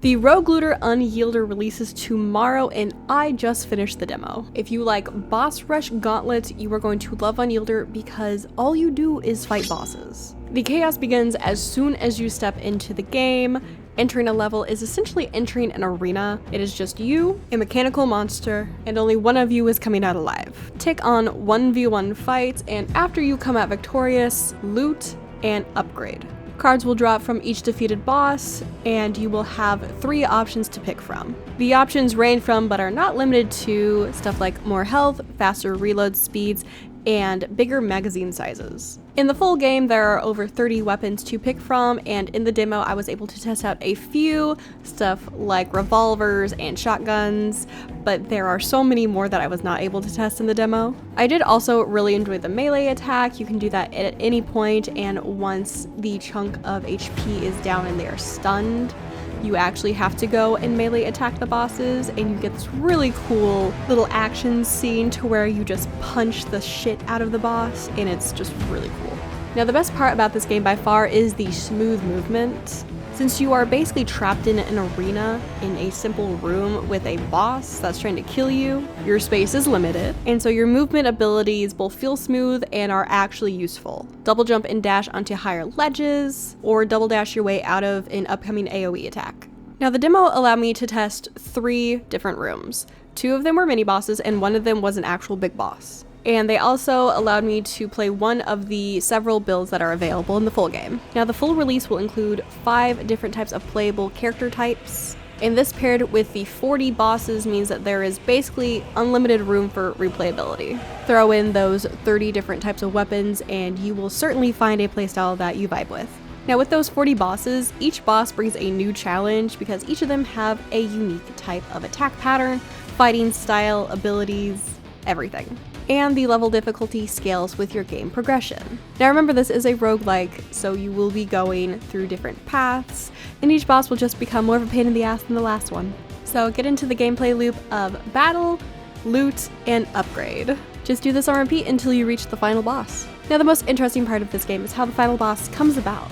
The roguelike Unyielder releases tomorrow, and I just finished the demo. If you like boss rush gauntlets, you are going to love Unyielder because all you do is fight bosses. The chaos begins as soon as you step into the game. Entering a level is essentially entering an arena. It is just you, a mechanical monster, and only one of you is coming out alive. Take on 1v1 fights, and after you come out victorious, loot and upgrade. Cards will drop from each defeated boss, and you will have 3 options to pick from. The options range from, but are not limited to, stuff like more health, faster reload speeds, and bigger magazine sizes. In the full game, there are over 30 weapons to pick from, and in the demo I was able to test out a few, stuff like revolvers and shotguns, but there are so many more that I was not able to test in the demo. I did also really enjoy the melee attack. You can do that at any point, and once the chunk of HP is down and they are stunned, you actually have to go and melee attack the bosses, and you get this really cool little action scene to where you just punch the shit out of the boss, and it's just really cool. Now, the best part about this game by far is the smooth movement. Since you are basically trapped in an arena in a simple room with a boss that's trying to kill you, your space is limited, and so your movement abilities both feel smooth and are actually useful. Double jump and dash onto higher ledges, or double dash your way out of an upcoming AoE attack. Now, the demo allowed me to test 3 different rooms. 2 of them were mini bosses, and 1 of them was an actual big boss. And they also allowed me to play one of the several builds that are available in the full game. Now, the full release will include 5 different types of playable character types, and this paired with the 40 bosses means that there is basically unlimited room for replayability. Throw in those 30 different types of weapons and you will certainly find a playstyle that you vibe with. Now, with those 40 bosses, each boss brings a new challenge because each of them have a unique type of attack pattern, fighting style, abilities, everything. And the level difficulty scales with your game progression. Now, remember, this is a roguelike, so you will be going through different paths, and each boss will just become more of a pain in the ass than the last one. So get into the gameplay loop of battle, loot, and upgrade. Just do this on repeat until you reach the final boss. Now, the most interesting part of this game is how the final boss comes about.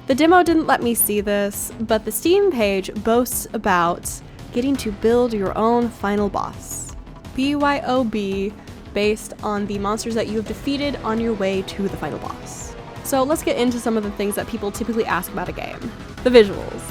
The demo didn't let me see this, but the Steam page boasts about getting to build your own final boss. BYOB, based on the monsters that you have defeated on your way to the final boss. So let's get into some of the things that people typically ask about a game. The visuals.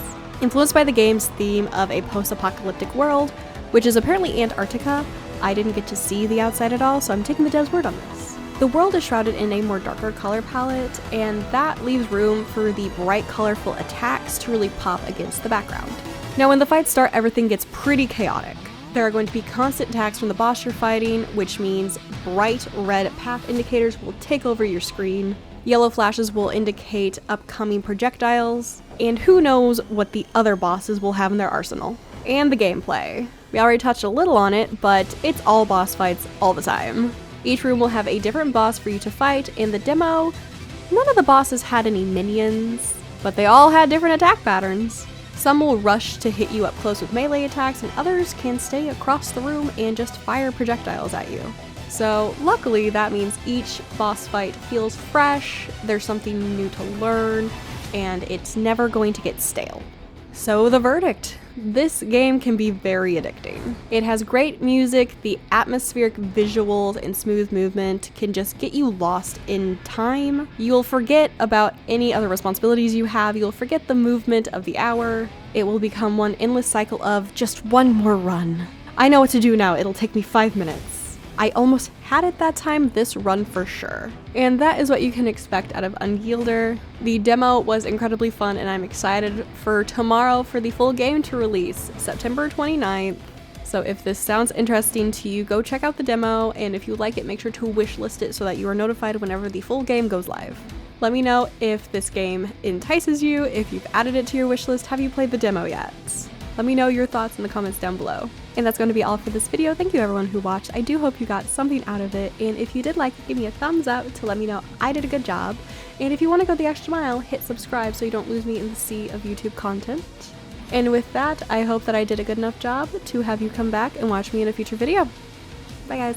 Influenced by the game's theme of a post-apocalyptic world, which is apparently Antarctica. I didn't get to see the outside at all, so I'm taking the dev's word on this. The world is shrouded in a more darker color palette, and that leaves room for the bright, colorful attacks to really pop against the background. Now, when the fights start, everything gets pretty chaotic. There are going to be constant attacks from the boss you're fighting, which means bright red path indicators will take over your screen. Yellow flashes will indicate upcoming projectiles, and who knows what the other bosses will have in their arsenal. And the gameplay. We already touched a little on it, but it's all boss fights all the time. Each room will have a different boss for you to fight. In the demo, none of the bosses had any minions, but they all had different attack patterns. Some will rush to hit you up close with melee attacks, and others can stay across the room and just fire projectiles at you. So luckily, that means each boss fight feels fresh, there's something new to learn, and it's never going to get stale. So the verdict. This game can be very addicting. It has great music, the atmospheric visuals and smooth movement can just get you lost in time. You'll forget about any other responsibilities you have, you'll forget the movement of the hour. It will become one endless cycle of just one more run. I know what to do now, it'll take me 5 minutes. I almost had it that time, this run for sure. And that is what you can expect out of Unyielder. The demo was incredibly fun, and I'm excited for tomorrow for the full game to release, September 29th. So if this sounds interesting to you, go check out the demo, and if you like it, make sure to wishlist it so that you are notified whenever the full game goes live. Let me know if this game entices you, if you've added it to your wishlist, have you played the demo yet? Let me know your thoughts in the comments down below. And that's going to be all for this video. Thank you everyone who watched. I do hope you got something out of it, and if you did like it, give me a thumbs up to let me know I did a good job. And if you want to go the extra mile, hit subscribe so you don't lose me in the sea of YouTube content. And with that, I hope that I did a good enough job to have you come back and watch me in a future video. Bye guys.